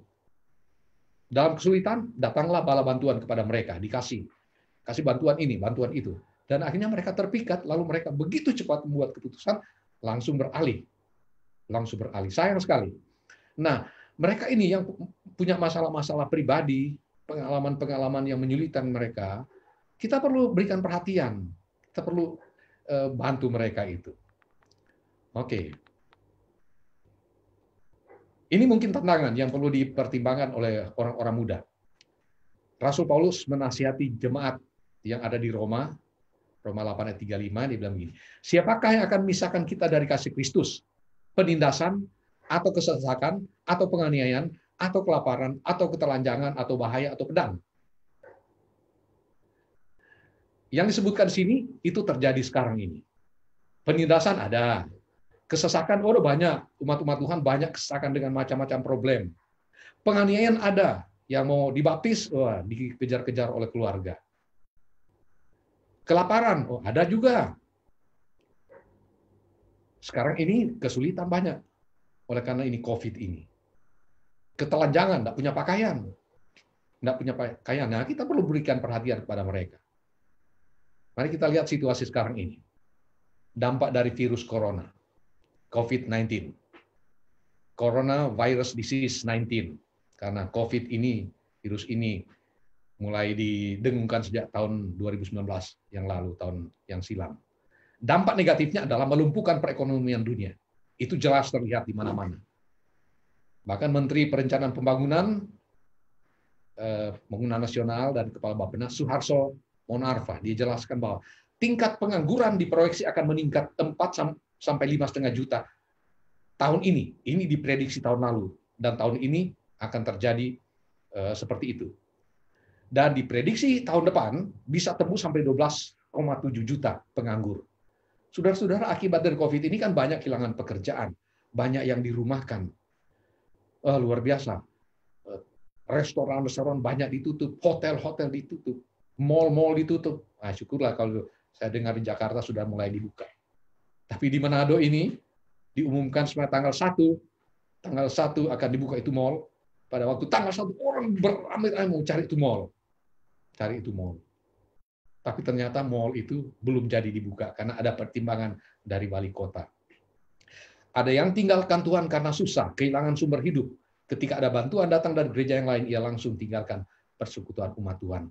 dalam kesulitan, datanglah bala bantuan kepada mereka, kasih bantuan ini, bantuan itu. Dan akhirnya mereka terpikat, lalu mereka begitu cepat membuat keputusan, langsung beralih. Sayang sekali. Nah, mereka ini yang punya masalah-masalah pribadi, pengalaman-pengalaman yang menyulitkan mereka, Kita perlu berikan perhatian, kita perlu bantu mereka itu. Oke. Ini mungkin tantangan yang perlu dipertimbangkan oleh orang-orang muda. Rasul Paulus menasihati jemaat yang ada di Roma 8 ayat 35, dia bilang begini, siapakah yang akan memisahkan kita dari kasih Kristus? Penindasan, atau kesesakan, atau penganiayaan, atau kelaparan, atau ketelanjangan, atau bahaya, atau pedang. Yang disebutkan sini, itu terjadi sekarang ini. Penindasan ada. Kesesakan, banyak. Umat-umat Tuhan banyak kesesakan dengan macam-macam problem. Penganiayaan ada. Yang mau dibaptis, dikejar-kejar oleh keluarga. Kelaparan, ada juga. Sekarang ini kesulitan banyak. Oleh karena ini COVID ini. Ketelanjangan, tidak punya pakaian. Nah, kita perlu berikan perhatian kepada mereka. Mari kita lihat situasi sekarang ini. Dampak dari virus corona. COVID-19. Coronavirus Disease 19. Karena COVID ini, virus ini, mulai didengungkan sejak tahun 2019 yang lalu, tahun yang silam. Dampak negatifnya adalah melumpuhkan perekonomian dunia. Itu jelas terlihat di mana-mana. Bahkan Menteri Perencanaan Pembangunan Nasional dan Kepala Bappenas Suharto Monarva, dia jelaskan bahwa tingkat pengangguran diproyeksi akan meningkat 4 sampai 5,5 juta tahun ini. Ini diprediksi tahun lalu. Dan tahun ini akan terjadi seperti itu. Dan diprediksi tahun depan bisa tembus sampai 12,7 juta penganggur. Saudara-saudara, akibat dari COVID ini kan banyak kehilangan pekerjaan, banyak yang dirumahkan. Luar biasa. Restoran-restoran banyak ditutup, hotel-hotel ditutup, mal-mal ditutup. Syukurlah kalau saya dengar di Jakarta sudah mulai dibuka. Tapi di Manado ini diumumkan sampai tanggal 1 akan dibuka itu mal. Pada waktu tanggal 1 orang beramai-ramai mau cari itu mal. Tapi ternyata mal itu belum jadi dibuka karena ada pertimbangan dari wali kota. Ada yang tinggalkan Tuhan karena susah, kehilangan sumber hidup. Ketika ada bantuan datang dari gereja yang lain, ia langsung tinggalkan persekutuan umat Tuhan.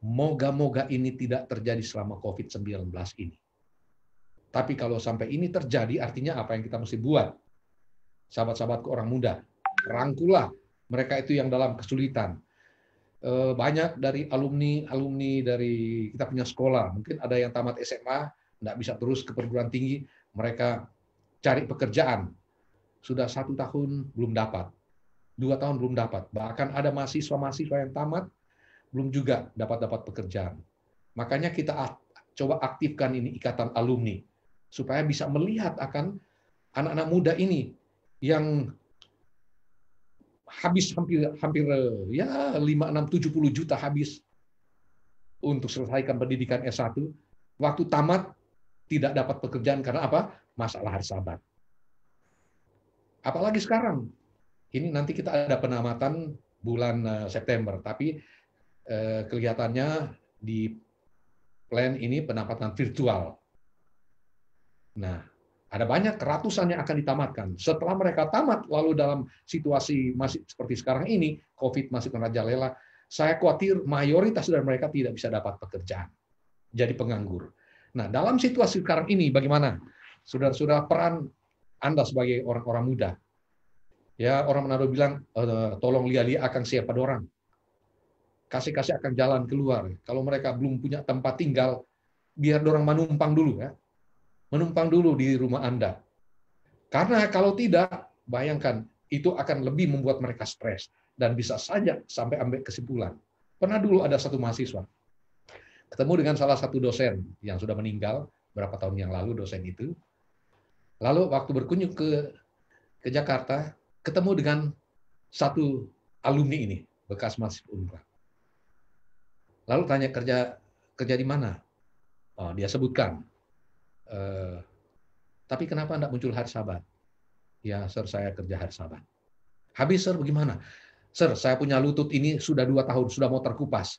Moga-moga ini tidak terjadi selama COVID-19 ini. Tapi kalau sampai ini terjadi, artinya apa yang kita mesti buat? Sahabat-sahabatku orang muda, rangkulah mereka itu yang dalam kesulitan. Banyak dari alumni dari kita punya sekolah, mungkin ada yang tamat SMA, tidak bisa terus ke perguruan tinggi, mereka cari pekerjaan. Sudah 1 tahun belum dapat, 2 tahun belum dapat. Bahkan ada mahasiswa-mahasiswa yang tamat, belum juga dapat pekerjaan. Makanya kita coba aktifkan ini ikatan alumni, supaya bisa melihat akan anak-anak muda ini yang habis hampir ya 5, 6, 70 juta habis untuk selesaikan pendidikan S1. Waktu tamat tidak dapat pekerjaan karena apa? Masalah hari Sabat. Apalagi sekarang. Ini nanti kita ada penamatan bulan September, tapi kelihatannya di plan ini penamatan virtual. Nah, ada banyak ratusan yang akan ditamatkan. Setelah mereka tamat, lalu dalam situasi masih seperti sekarang ini, COVID masih merajalela, saya khawatir mayoritas dari mereka tidak bisa dapat pekerjaan. Jadi penganggur. Nah, dalam situasi sekarang ini, bagaimana? Saudara-saudara, peran Anda sebagai orang-orang muda. Ya, orang Manado bilang, tolong lia-lia akan siapa dorang. Kasih-kasih akan jalan keluar. Kalau mereka belum punya tempat tinggal, biar dorang menumpang dulu, ya. Menumpang dulu di rumah Anda. Karena kalau tidak, bayangkan, itu akan lebih membuat mereka stres. Dan bisa saja sampai ambil kesimpulan. Pernah dulu ada satu mahasiswa, ketemu dengan salah satu dosen yang sudah meninggal, berapa tahun yang lalu dosen itu. Lalu waktu berkunjung ke Jakarta, ketemu dengan satu alumni ini, bekas mahasiswa UNRWA. Lalu tanya kerja di mana? Dia sebutkan. Tapi kenapa tidak muncul hari Sabat? Ya, Sir, saya kerja hari Sabat. Habis, Sir, bagaimana? Sir, saya punya lutut ini sudah 2 tahun, sudah mau terkupas.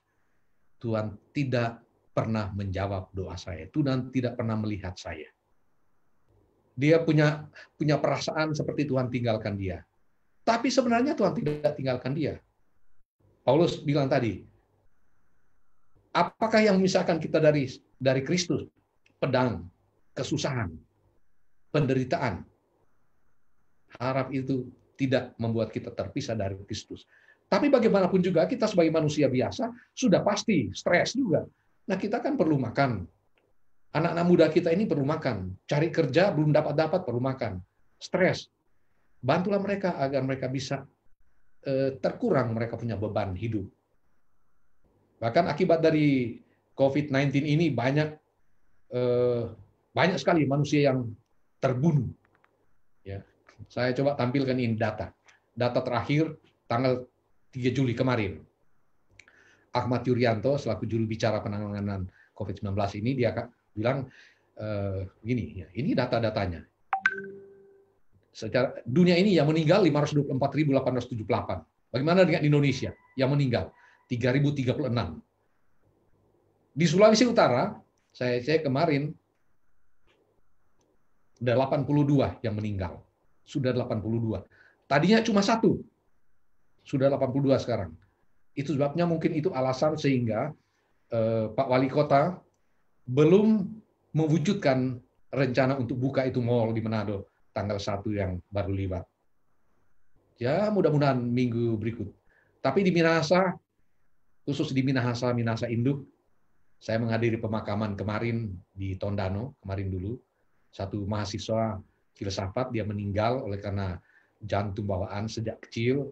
Tuhan tidak pernah menjawab doa saya. Tuhan tidak pernah melihat saya. Dia punya perasaan seperti Tuhan tinggalkan dia. Tapi sebenarnya Tuhan tidak tinggalkan dia. Paulus bilang tadi, Apakah yang memisahkan kita dari Kristus? Pedang, kesusahan, penderitaan. Harap itu tidak membuat kita terpisah dari Kristus. Tapi bagaimanapun juga kita sebagai manusia biasa sudah pasti stres juga. Nah, kita kan perlu makan. Anak-anak muda kita ini perlu makan. Cari kerja belum dapat perlu makan. Stres. Bantulah mereka agar mereka bisa terkurang mereka punya beban hidup. Bahkan akibat dari COVID-19 ini banyak sekali manusia yang terbunuh. Ya, saya coba tampilkan ini data. Data terakhir tanggal 3 Juli kemarin. Ahmad Yuryanto selaku juru bicara penanganan COVID-19 ini dia bilang begini, ya, ini data-datanya. Secara dunia ini yang meninggal 524.878. Bagaimana dengan Indonesia yang meninggal 3.036. Di Sulawesi Utara saya cek kemarin ada 82 yang meninggal. Sudah 82. Tadinya cuma 1. Sudah 82 sekarang. Itu sebabnya mungkin itu alasan sehingga Pak Wali Kota belum mewujudkan rencana untuk buka itu mall di Manado tanggal 1 yang baru lewat. Ya, mudah-mudahan minggu berikut. Tapi di Minahasa, khusus di Minahasa Induk, saya menghadiri pemakaman kemarin di Tondano, kemarin dulu. Satu mahasiswa filsafat, dia meninggal oleh karena jantung bawaan sejak kecil,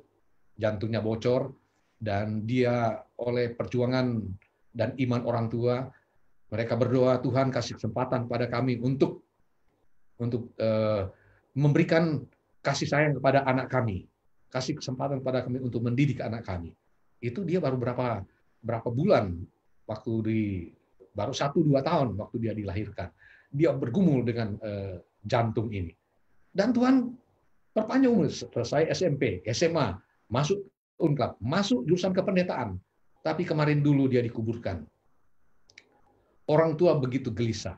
jantungnya bocor, dan dia oleh perjuangan dan iman orang tua, mereka berdoa, Tuhan kasih kesempatan pada kami untuk memberikan kasih sayang kepada anak kami, kasih kesempatan kepada kami untuk mendidik anak kami. Itu dia baru berapa bulan waktu baru 1-2 tahun waktu dia dilahirkan. Dia bergumul dengan jantung ini. Dan Tuhan perpanjang umur, selesai SMP, SMA, masuk Unclub, masuk jurusan kependetaan. Tapi kemarin dulu dia dikuburkan. Orang tua begitu gelisah.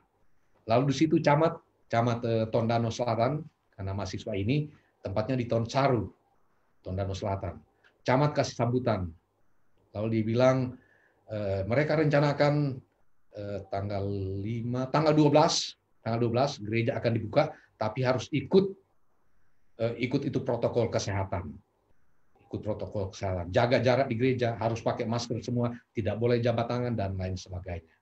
Lalu di situ camat Tondano Selatan, karena mahasiswa ini tempatnya di Tonsaru, Tondano Selatan. Camat kasih sambutan. Lalu dibilang mereka rencanakan tanggal 12 gereja akan dibuka, tapi harus ikut itu protokol kesehatan. Ikut protokol kesehatan. Jaga jarak di gereja, harus pakai masker semua, tidak boleh jabat tangan dan lain sebagainya.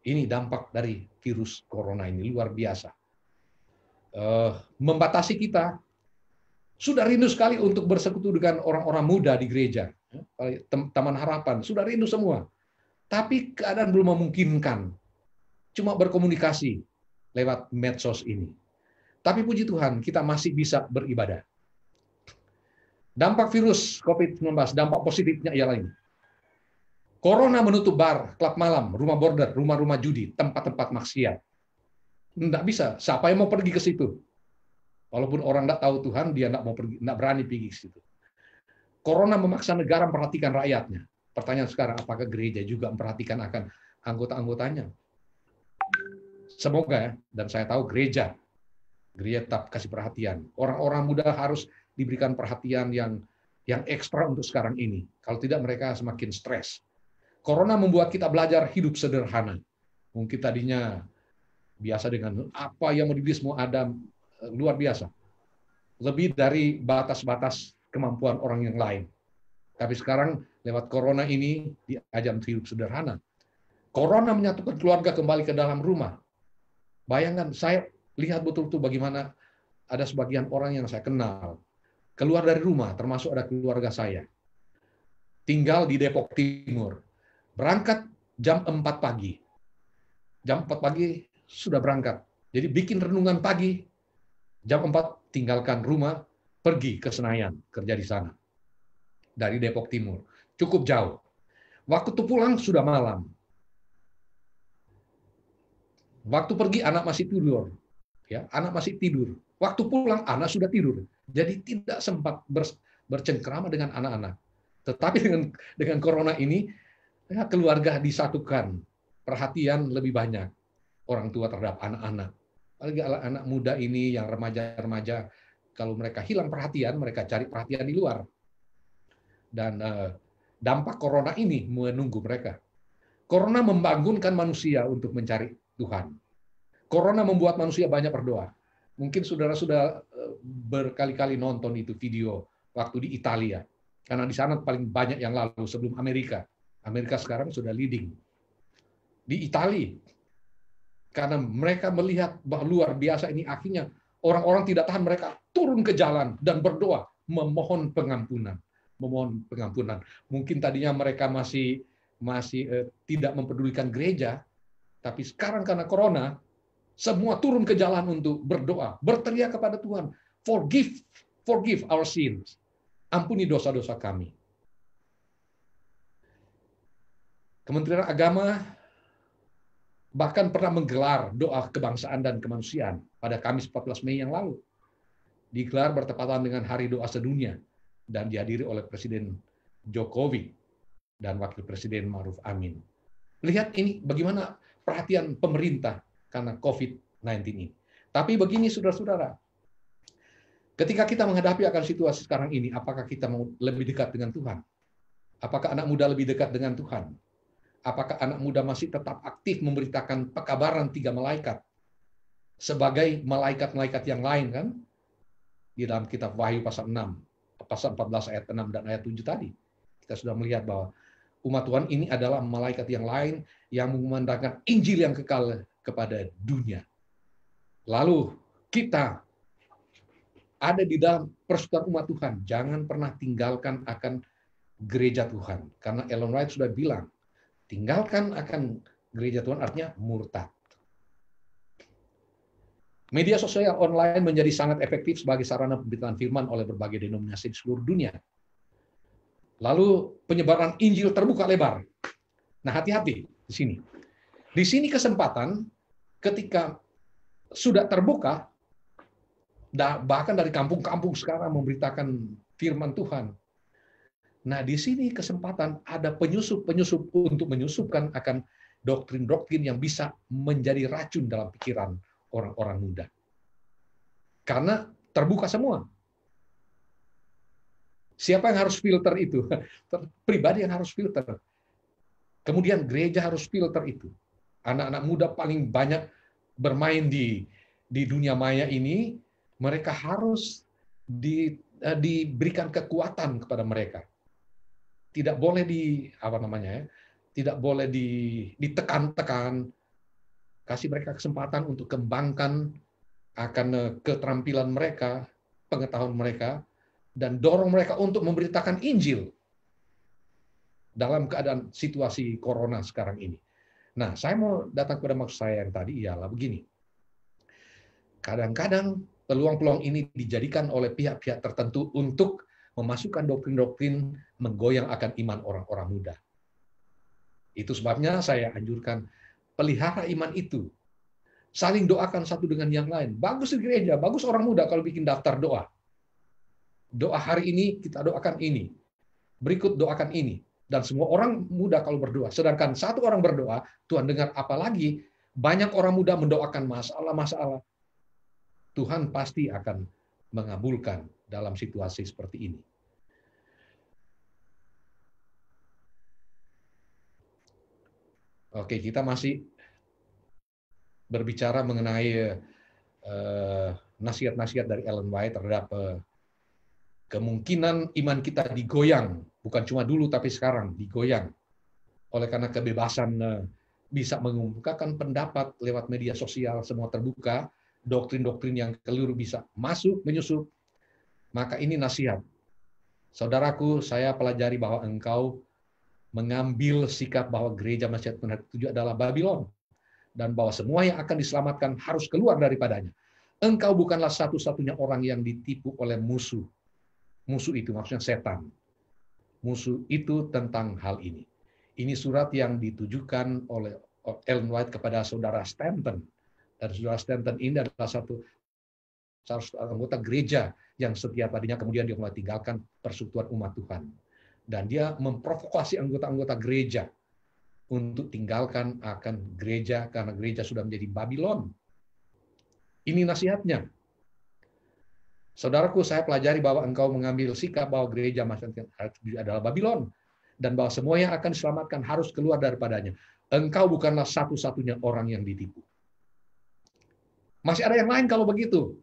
Ini dampak dari virus corona ini luar biasa. Membatasi kita. Sudah rindu sekali untuk bersekutu dengan orang-orang muda di gereja. Taman Harapan, sudah rindu semua. Tapi keadaan belum memungkinkan. Cuma berkomunikasi lewat medsos ini. Tapi puji Tuhan, kita masih bisa beribadah. Dampak virus COVID-19, dampak positifnya ialah ini. Corona menutup bar, klub malam, rumah border, rumah-rumah judi, tempat-tempat maksiat. Tidak bisa. Siapa yang mau pergi ke situ? Walaupun orang tidak tahu Tuhan, dia tidak berani pergi ke situ. Corona memaksa negara memperhatikan rakyatnya. Pertanyaan sekarang, apakah gereja juga memperhatikan akan anggota-anggotanya? Semoga ya, dan saya tahu gereja tetap kasih perhatian. Orang-orang muda harus diberikan perhatian yang ekstra untuk sekarang ini. Kalau tidak mereka semakin stres. Corona membuat kita belajar hidup sederhana. Mungkin tadinya biasa dengan apa yang mau dibeli semua ada, luar biasa. Lebih dari batas-batas kemampuan orang yang lain. Tapi sekarang lewat corona ini diajar hidup sederhana. Corona menyatukan keluarga kembali ke dalam rumah. Bayangkan, saya lihat betul-betul bagaimana ada sebagian orang yang saya kenal keluar dari rumah, termasuk ada keluarga saya. Tinggal di Depok Timur. Berangkat jam 4 pagi. Jam 4 pagi sudah berangkat. Jadi bikin renungan pagi, jam 4 tinggalkan rumah, pergi ke Senayan, kerja di sana. Dari Depok Timur. Cukup jauh. Waktu pulang sudah malam. Waktu pergi anak masih tidur. Ya, anak masih tidur. Waktu pulang anak sudah tidur. Jadi tidak sempat bercengkrama dengan anak-anak. Tetapi dengan corona ini, ya, keluarga disatukan. Perhatian lebih banyak orang tua terhadap anak-anak. Apalagi anak muda ini yang remaja-remaja, kalau mereka hilang perhatian, mereka cari perhatian di luar. Dan dampak corona ini menunggu mereka. Corona membangunkan manusia untuk mencari Tuhan. Corona membuat manusia banyak berdoa. Mungkin saudara sudah berkali-kali nonton itu video waktu di Italia. Karena di sana paling banyak yang lalu sebelum Amerika. Amerika sekarang sudah leading. Di Italia, karena mereka melihat bahwa luar biasa ini, akhirnya orang-orang tidak tahan, mereka turun ke jalan dan berdoa, memohon pengampunan. Memohon pengampunan. Mungkin tadinya mereka masih tidak mempedulikan gereja, tapi sekarang karena corona, semua turun ke jalan untuk berdoa, berteriak kepada Tuhan, forgive our sins. Ampuni dosa-dosa kami. Kementerian Agama bahkan pernah menggelar doa kebangsaan dan kemanusiaan pada Kamis 14 Mei yang lalu. Digelar bertepatan dengan Hari Doa Sedunia dan dihadiri oleh Presiden Jokowi dan Wakil Presiden Ma'ruf Amin. Lihat ini bagaimana perhatian pemerintah karena COVID-19 ini. Tapi begini saudara-saudara, ketika kita menghadapi akan situasi sekarang ini, apakah kita mau lebih dekat dengan Tuhan? Apakah anak muda lebih dekat dengan Tuhan? Apakah anak muda masih tetap aktif memberitakan pekabaran 3 malaikat sebagai malaikat-malaikat yang lain, kan? Di dalam kitab Wahyu pasal 6, pasal 14 ayat 6 dan ayat 7 tadi. Kita sudah melihat bahwa umat Tuhan ini adalah malaikat yang lain yang mengumandangkan Injil yang kekal kepada dunia. Lalu kita ada di dalam persekutuan umat Tuhan. Jangan pernah tinggalkan akan gereja Tuhan. Karena Ellen White sudah bilang, tinggalkan akan gereja Tuhan artinya murtad. Media sosial online menjadi sangat efektif sebagai sarana pemberitaan firman oleh berbagai denominasi di seluruh dunia. Lalu penyebaran Injil terbuka lebar. Nah, hati-hati di sini. Di sini kesempatan ketika sudah terbuka, bahkan dari kampung-kampung sekarang memberitakan firman Tuhan. Nah, di sini kesempatan ada penyusup-penyusup untuk menyusupkan akan doktrin-doktrin yang bisa menjadi racun dalam pikiran orang-orang muda. Karena terbuka semua. Siapa yang harus filter itu? Pribadi yang harus filter. Kemudian gereja harus filter itu. Anak-anak muda paling banyak bermain di dunia maya ini, mereka harus diberikan kekuatan kepada mereka. Tidak boleh tidak boleh ditekan-tekan. Kasih mereka kesempatan untuk kembangkan akan keterampilan mereka, pengetahuan mereka, dan dorong mereka untuk memberitakan Injil dalam keadaan situasi corona sekarang ini. Nah, saya mau datang kepada maksud saya yang tadi ialah begini. Kadang-kadang peluang-peluang ini dijadikan oleh pihak-pihak tertentu untuk memasukkan doktrin-doktrin menggoyang akan iman orang-orang muda. Itu sebabnya saya anjurkan pelihara iman itu. Saling doakan satu dengan yang lain. Bagus di gereja, bagus orang muda kalau bikin daftar doa. Doa hari ini kita doakan ini. Berikut doakan ini. Dan semua orang muda kalau berdoa. Sedangkan satu orang berdoa, Tuhan dengar, apalagi banyak orang muda mendoakan masalah-masalah. Tuhan pasti akan mengabulkan dalam situasi seperti ini. Oke, kita masih berbicara mengenai nasihat-nasihat dari Ellen White terhadap kemungkinan iman kita digoyang, bukan cuma dulu tapi sekarang digoyang oleh karena kebebasan bisa mengungkapkan pendapat lewat media sosial, semua terbuka, doktrin-doktrin yang keliru bisa masuk, menyusup. Maka ini nasihat. Saudaraku, saya pelajari bahwa engkau mengambil sikap bahwa gereja Masjid Tuhan Hari Ketujuh adalah Babylon, dan bahwa semua yang akan diselamatkan harus keluar daripadanya. Engkau bukanlah satu-satunya orang yang ditipu oleh musuh. Musuh itu maksudnya setan. Musuh itu tentang hal ini. Ini surat yang ditujukan oleh Ellen White kepada saudara Stanton. Dan saudara Stanton ini adalah satu anggota gereja yang setia tadinya, kemudian dia mulai tinggalkan persekutuan umat Tuhan. Dan dia memprovokasi anggota-anggota gereja untuk tinggalkan akan gereja karena gereja sudah menjadi Babylon. Ini nasihatnya. Saudaraku, saya pelajari bahwa engkau mengambil sikap bahwa gereja Masjid Tuhan Hari Ketujuh adalah Babylon, dan bahwa semua yang akan diselamatkan harus keluar daripadanya. Engkau bukanlah satu-satunya orang yang ditipu. Masih ada yang lain kalau begitu.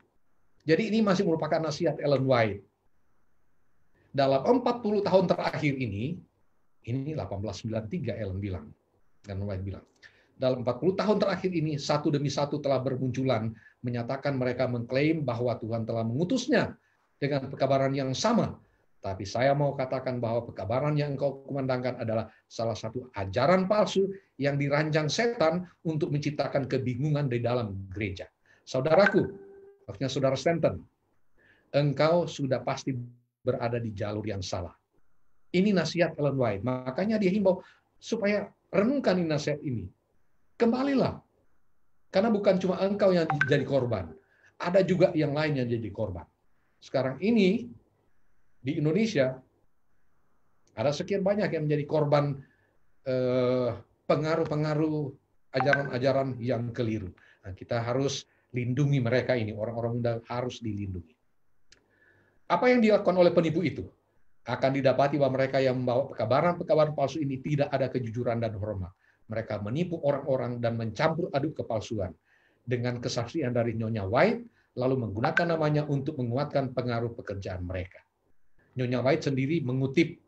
Jadi ini masih merupakan nasihat Ellen White. Dalam 40 tahun terakhir ini 1893 Ellen White bilang. Dalam 40 tahun terakhir ini, satu demi satu telah bermunculan, menyatakan mereka mengklaim bahwa Tuhan telah mengutusnya dengan pekabaran yang sama. Tapi saya mau katakan bahwa pekabaran yang engkau kumandangkan adalah salah satu ajaran palsu yang dirancang setan untuk menciptakan kebingungan di dalam gereja. Saudaraku, maksudnya saudara Stanton, engkau sudah pasti berada di jalur yang salah. Ini nasihat Ellen White. Makanya dia himbau supaya renungkan nasihat ini. Kembalilah. Karena bukan cuma engkau yang jadi korban. Ada juga yang lain yang jadi korban. Sekarang ini, di Indonesia, ada sekian banyak yang menjadi korban pengaruh-pengaruh ajaran-ajaran yang keliru. Nah, kita harus lindungi mereka ini. Orang-orang muda harus dilindungi. Apa yang dilakukan oleh penipu itu? Akan didapati bahwa mereka yang membawa pekabaran-pekabaran palsu ini tidak ada kejujuran dan hormat. Mereka menipu orang-orang dan mencampur aduk kepalsuan dengan kesaksian dari Nyonya White, lalu menggunakan namanya untuk menguatkan pengaruh pekerjaan mereka. Nyonya White sendiri mengutip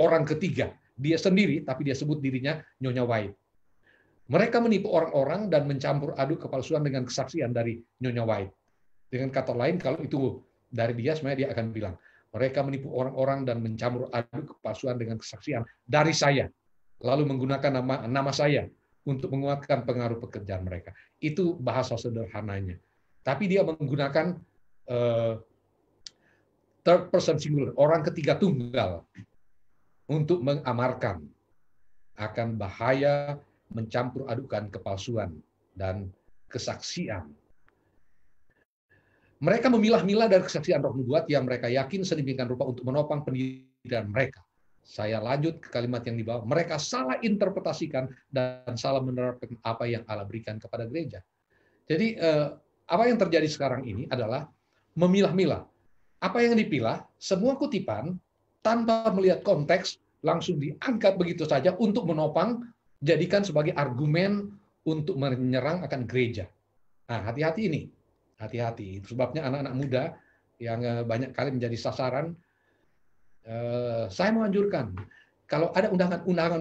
orang ketiga, dia sendiri, tapi dia sebut dirinya Nyonya White. Mereka menipu orang-orang dan mencampur aduk kepalsuan dengan kesaksian dari Nyonya White. Dengan kata lain, kalau itu dari dia, sebenarnya dia akan bilang, mereka menipu orang-orang dan mencampur aduk kepalsuan dengan kesaksian dari saya, lalu menggunakan nama saya untuk menguatkan pengaruh pekerjaan mereka. Itu bahasa sederhananya. Tapi dia menggunakan third person singular, orang ketiga tunggal, untuk mengamarkan akan bahaya mencampur adukan kepalsuan dan kesaksian. Mereka memilah-milah dari kesaksian roh nubuat yang mereka yakin sedemikian rupa untuk menopang pendirian mereka. Saya lanjut ke kalimat yang di bawah. Mereka salah interpretasikan dan salah menerapkan apa yang Allah berikan kepada gereja. Jadi apa yang terjadi sekarang ini adalah memilah-milah. Apa yang dipilah, semua kutipan tanpa melihat konteks langsung diangkat begitu saja untuk menopang, jadikan sebagai argumen untuk menyerang akan gereja. Nah, hati-hati ini. Hati-hati. Itu sebabnya anak-anak muda yang banyak kali menjadi sasaran, saya menganjurkan, kalau ada undangan